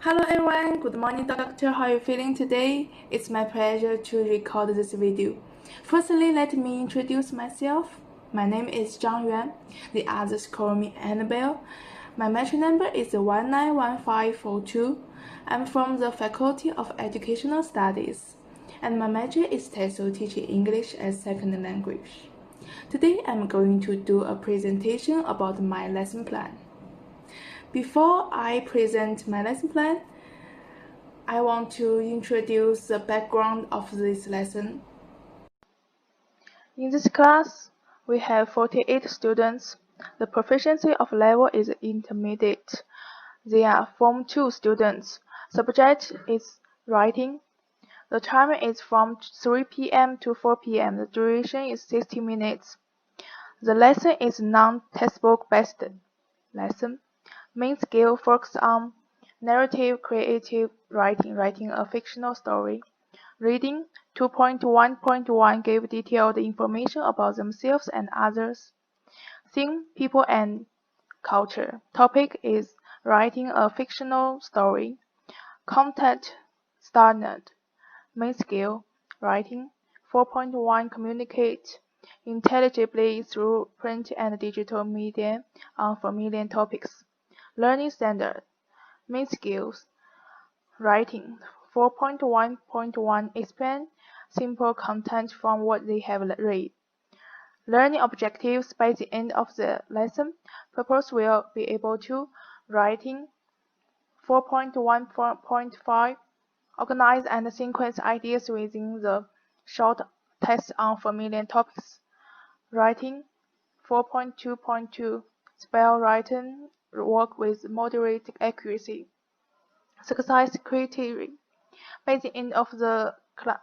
Hello everyone, good morning doctor, how are you feeling today? It's my pleasure to record this video. Firstly, let me introduce myself. My name is ZHANG Yuan, the others call me Annabelle. My metric number is 191542. I'm from the Faculty of Educational Studies, and my major is TESOL teaching English as second language. Today I'm going to do a presentation about my lesson plan. Before I present my lesson plan, I want to introduce the background of this lesson. In this class, we have 48 students. The proficiency of level is intermediate. They are Form 2 students. Subject is writing. The time is from 3 p.m. to 4 p.m. The duration is 60 minutes. The lesson is non-textbook based lesson. Main skill focuses on narrative creative writing, writing a fictional story. Reading 2.1.1 give detailed information about themselves and others. Theme, people and culture. Topic is writing a fictional story. Content standard. Main skill, writing. 4.1 communicate intelligibly through print and digital media on familiar topics. Learning standard. Main skills, writing. 4.1.1 Explain simple content from what they have read. Learning objectives by the end of the lesson. Pupils will be able to writing. 4.1.5 Organize and sequence ideas within the short text on familiar topics. Writing. 4.2.2 Spell written work with moderate accuracy. Success criteria. By the end of the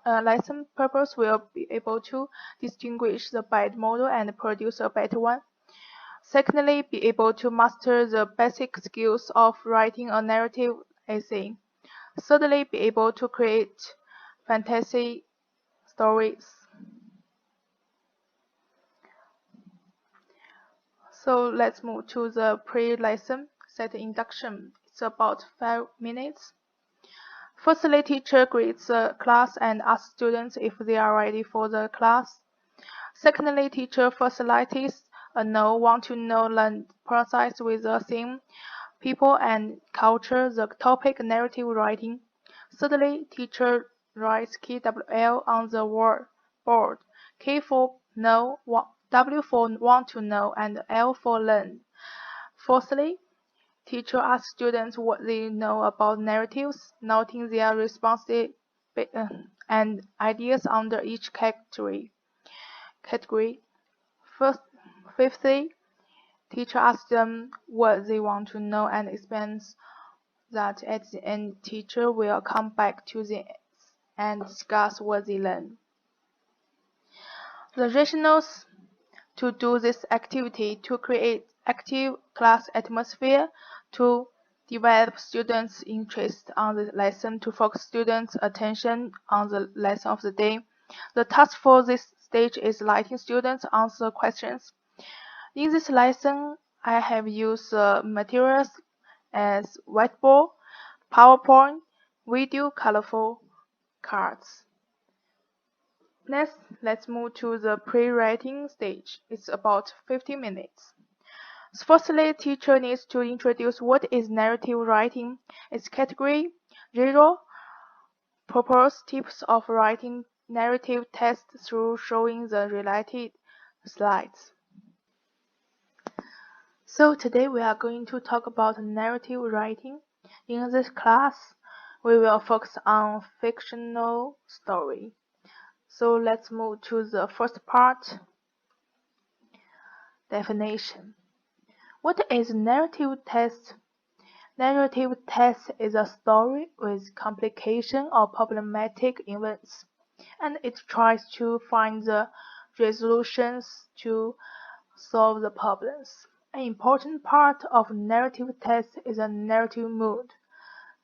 lesson, pupils will be able to distinguish the bad model and produce a better one. Secondly, be able to master the basic skills of writing a narrative essay. Thirdly, be able to create fantasy stories. So let's move to the pre-lesson set induction. It's about 5 minutes. Firstly, teacher greets the class and asks students if they are ready for the class. Secondly, teacher facilitates a know, want to know, learn process with the theme, people and culture, the topic, narrative writing. Thirdly, teacher writes KWL on the board. K for know, W for want to know, and L for learn. Fourthly, teacher asks students what they know about narratives, noting their responses and ideas under each category. Fifthly, teacher asks them what they want to know and explains that at the end, teacher will come back to them and discuss what they learned. The rationales to do this activity to create active class atmosphere, to develop students' interest on the lesson, to focus students' attention on the lesson of the day. The task for this stage is letting students answer questions. In this lesson, I have used materials as whiteboard, PowerPoint, video, colorful cards. Next, let's move to the pre-writing stage. It's about 50 minutes. Firstly, teacher needs to introduce what is narrative writing, its category, genre, propose tips of writing narrative text through showing the related slides. So today we are going to talk about narrative writing. In this class, we will focus on fictional story. So let's move to the first part. Definition. What is narrative text? Narrative text is a story with complication or problematic events, and it tries to find the resolutions to solve the problems. An important part of narrative text is a narrative mood,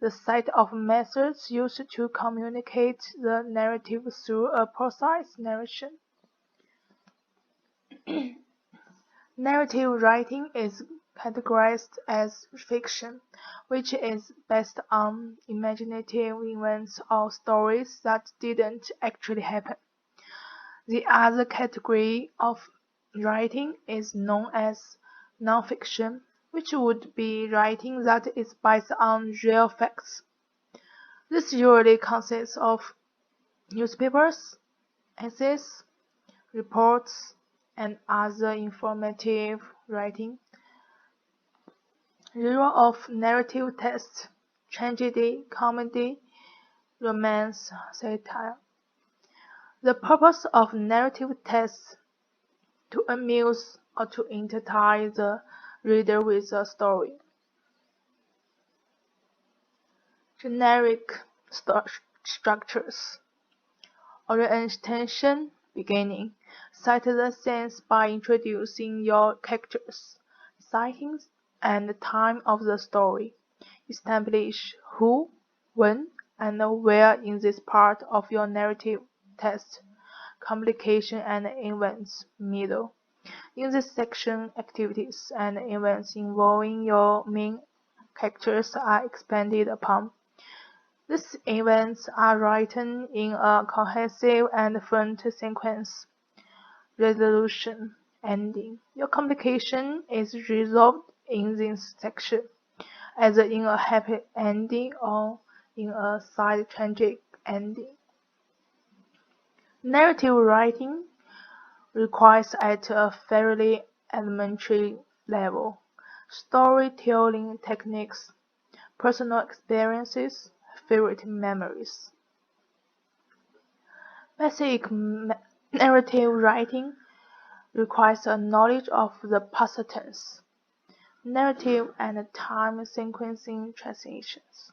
the set of methods used to communicate the narrative through a precise narration. Narrative writing is categorized as fiction, which is based on imaginative events or stories that didn't actually happen. The other category of writing is known as nonfiction, which would be writing that is based on real facts. This usually consists of newspapers, essays, reports, and other informative writing. Genre of narrative text: tragedy, comedy, romance, satire. The purpose of narrative text: to amuse or to entertain the reader with a story. Generic structures. Orientation beginning. Set the scenes by introducing your characters, settings, and the time of the story. Establish who, when, and where in this part of your narrative text. Complication and events middle. In this section, activities and events involving your main characters are expanded upon. These events are written in a cohesive and fluent sequence. Resolution ending. Your complication is resolved in this section, either in a happy ending or in a side tragic ending. Narrative writing requires at a fairly elementary level. Storytelling techniques, personal experiences, favorite memories. Basic narrative writing requires a knowledge of the past tense, narrative and time sequencing transitions.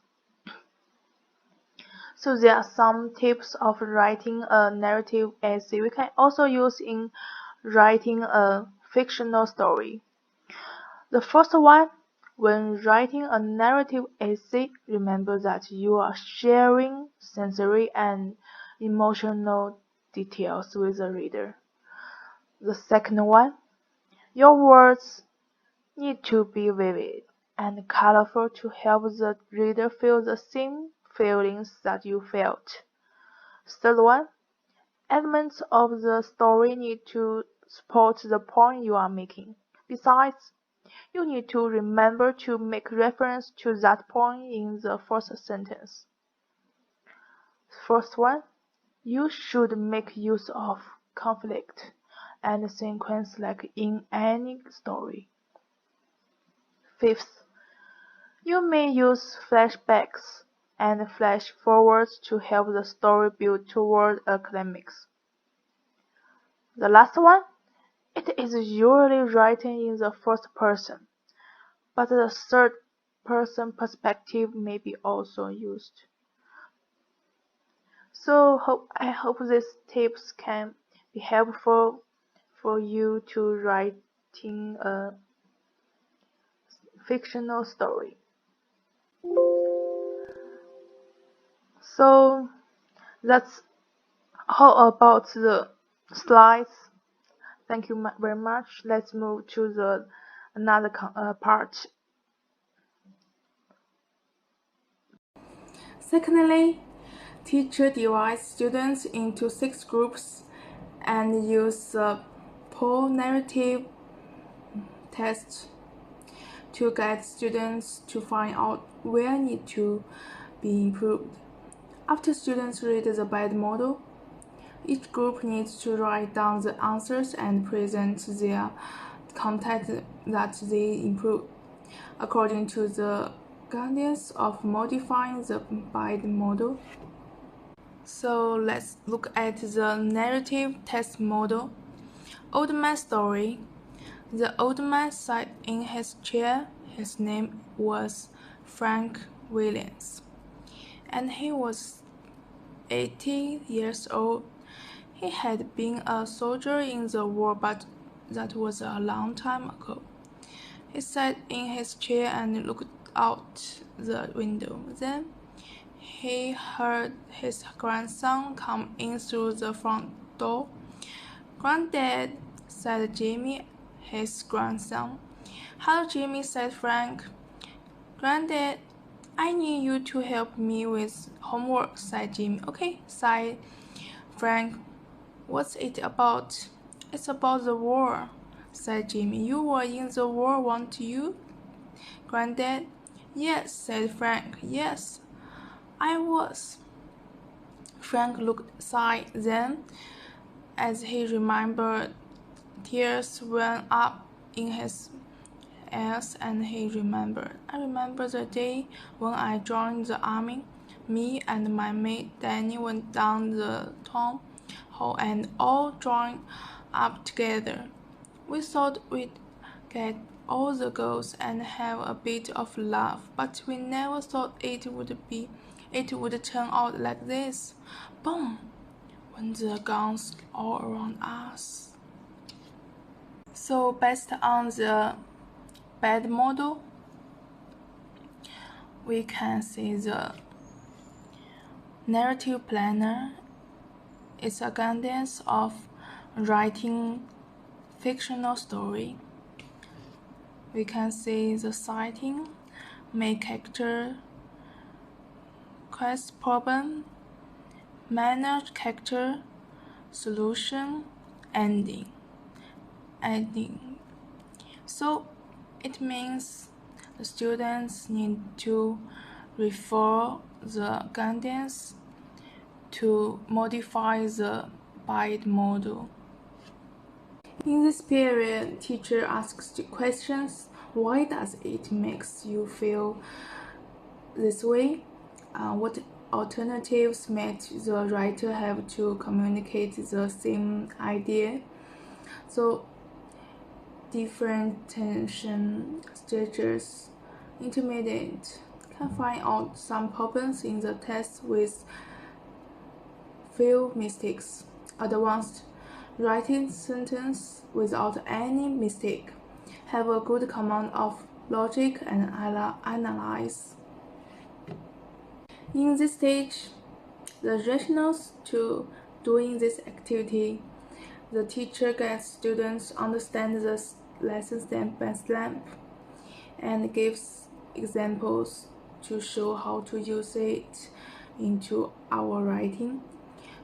So there are some tips of writing a narrative essay we can also use in writing a fictional story. The first one, when writing a narrative essay, remember that you are sharing sensory and emotional details with the reader. The second one, your words need to be vivid and colorful to help the reader feel the same feelings that you felt. Third one, elements of the story need to support the point you are making. Besides, you need to remember to make reference to that point in the first sentence. First one, you should make use of conflict and sequence like in any story. Fifth, you may use flashbacks and flash forwards to help the story build toward a climax. The last one, it is usually written in the first person, but the third person perspective may be also used. So I hope these tips can be helpful for you to writing a fictional story. So that's all about the slides. Thank you very much. Let's move to the another part. Secondly, teacher divides students into 6 groups and use the poll narrative test to guide students to find out where need to be improved. After students read the bad model, each group needs to write down the answers and present their content that they improved, according to the guidance of modifying the bad model. So let's look at the narrative test model. Old Man Story. The old man sat in his chair. His name was Frank Williams, and he was 80 years old. He had been a soldier in the war, but that was a long time ago. He sat in his chair and looked out the window. Then he heard his grandson come in through the front door. "Granddad," said Jimmy, his grandson, "Hello, Jimmy," said Frank. "Granddad, I need you to help me with homework," said Jimmy. "Okay," sighed Frank. "What's it about?" "It's about the war," said Jimmy. "You were in the war, weren't you, Granddad?" "Yes," said Frank. "Yes, I was." Frank looked sad. Then, as he remembered, tears welled up in his eyes, and he remembered. "I remember the day when I joined the army. Me and my mate Danny went down the town hall and all joined up together. We thought we'd get all the girls and have a bit of love, but we never thought it would turn out like this." Boom! Went the guns all around us. So based on the bed model, we can see the narrative planner is a guidance of writing fictional story. We can see the setting, main character, quest problem, manage character, solution, ending. So it means the students need to refer the guidance to modify the bed model. In this period, teacher asks questions. Why does it make you feel this way? What alternatives might the writer have to communicate the same idea? So different tension stages. Intermediate can find out some problems in the test with few mistakes. Advanced, writing sentence without any mistake. Have a good command of logic and analyze. In this stage, the rationales to doing this activity, the teacher gets students understand the lesson step by step and gives examples to show how to use it into our writing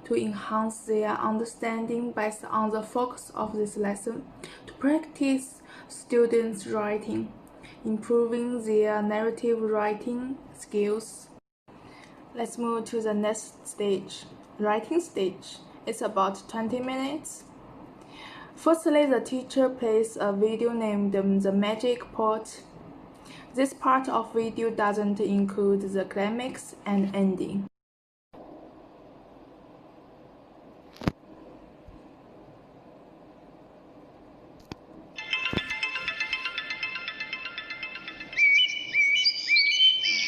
to enhance their understanding based on the focus of this lesson, to practice students' writing, improving their narrative writing skills. Let's move to the next stage, writing stage. It's about 20 minutes. Firstly, the teacher plays a video named The Magic Pot. This part of video doesn't include the climax and ending.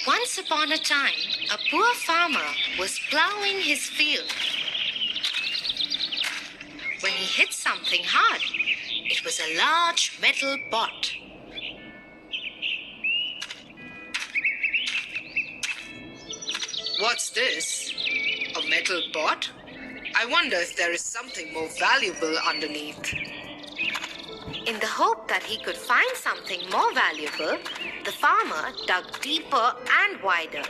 Once upon a time, a poor farmer was plowing his field when he hit something hard. It was a large metal pot. What's this? A metal pot? I wonder if there is something more valuable underneath. In the hope that he could find something more valuable, the farmer dug deeper and wider.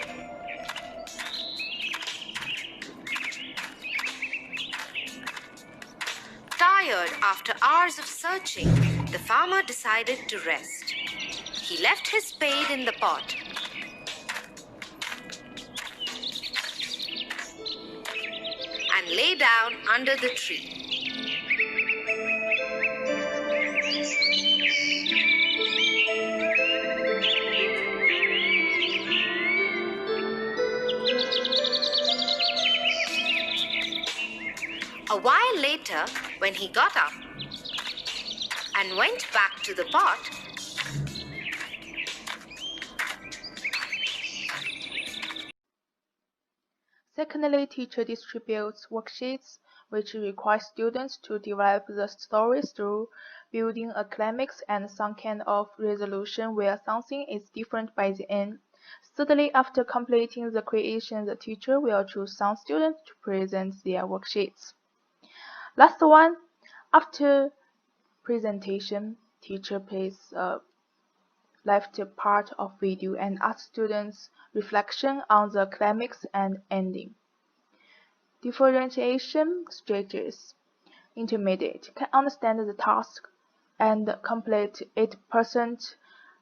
Tired after hours of searching, the farmer decided to rest. He left his spade in the pot and lay down under the tree. A while later, when he got up and went back to the pot, Secondly, teacher distributes worksheets which require students to develop the stories through building a climax and some kind of resolution where something is different by the end. Thirdly, after completing the creation, the teacher will choose some students to present their worksheets. Last one, after presentation, teacher plays a left part of video and ask students reflection on the climax and ending. Differentiation stages. Intermediate can understand the task and complete 8%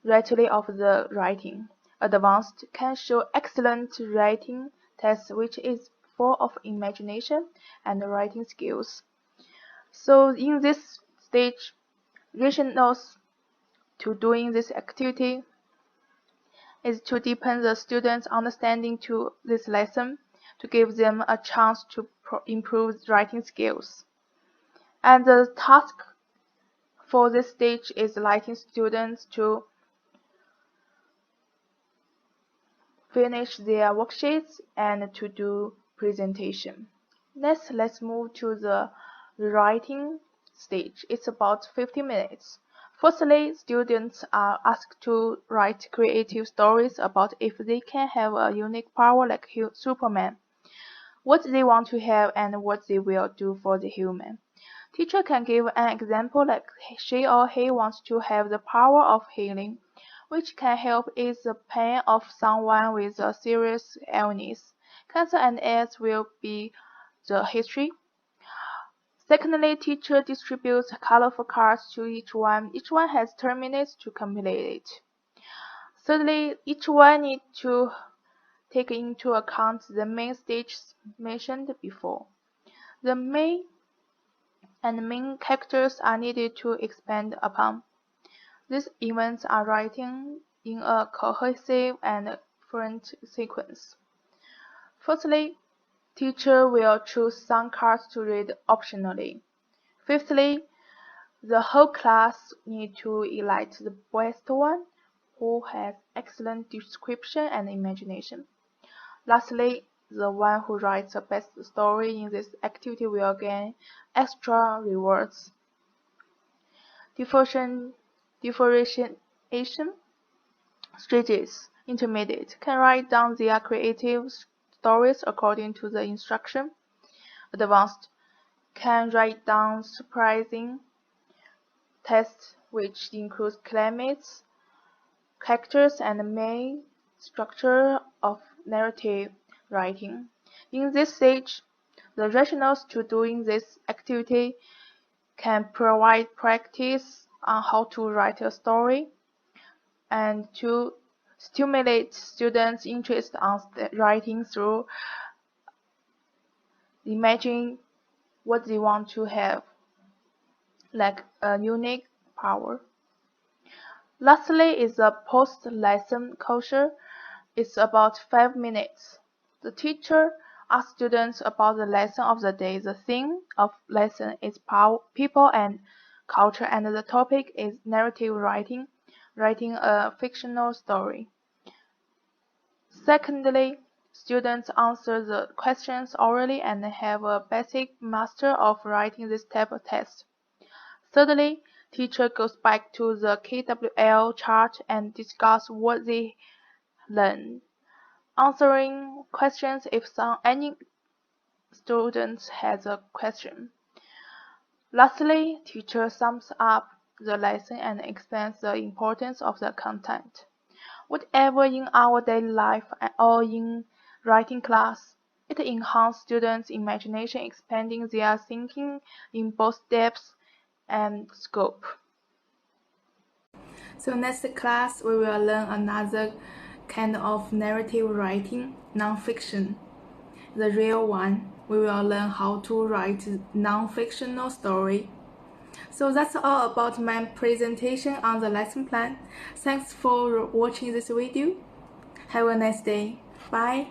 readily of the writing. Advanced can show excellent writing test which is full of imagination and writing skills. So in this stage, rationales to doing this activity is to deepen the students' understanding to this lesson, to give them a chance to improve writing skills. And the task for this stage is letting students to finish their worksheets and to do presentation. Next, let's move to the writing stage. It's about 50 minutes. Firstly, students are asked to write creative stories about if they can have a unique power like Superman, what they want to have and what they will do for the human. Teacher can give an example like she or he wants to have the power of healing, which can help ease the pain of someone with a serious illness. Cancer and AIDS will be the history. Secondly, teacher distributes colorful cards to each one. Each one has 10 minutes to complete it. Thirdly, each one needs to take into account the main stages mentioned before. The main characters are needed to expand upon. These events are written in a cohesive and fluent sequence. Firstly, teacher will choose some cards to read optionally. Fifthly, the whole class need to elect the best one who has excellent description and imagination. Lastly, the one who writes the best story in this activity will gain extra rewards. Differentiation stages. Intermediate can write down their creative stories according to the instruction. Advanced can write down surprising tests which include climates, characters, and main structure of narrative writing. In this stage, the rationales to doing this activity can provide practice on how to write a story and to stimulate students' interest on writing through imagining what they want to have, like a unique power. Lastly is the post-lesson culture. It's about 5 minutes. The teacher asks students about the lesson of the day. The theme of lesson is people and culture, and the topic is narrative writing, writing a fictional story. Secondly, students answer the questions orally and have a basic master of writing this type of test. Thirdly, teacher goes back to the KWL chart and discuss what they learned, answering questions if any student has a question. Lastly, teacher sums up the lesson and explains the importance of the content. Whatever in our daily life or in writing class, it enhances students' imagination, expanding their thinking in both depth and scope. So next class we will learn another kind of narrative writing, non-fiction. The real one, we will learn how to write non-fictional story. So that's all about my presentation on the lesson plan. Thanks for watching this video. Have a nice day. Bye.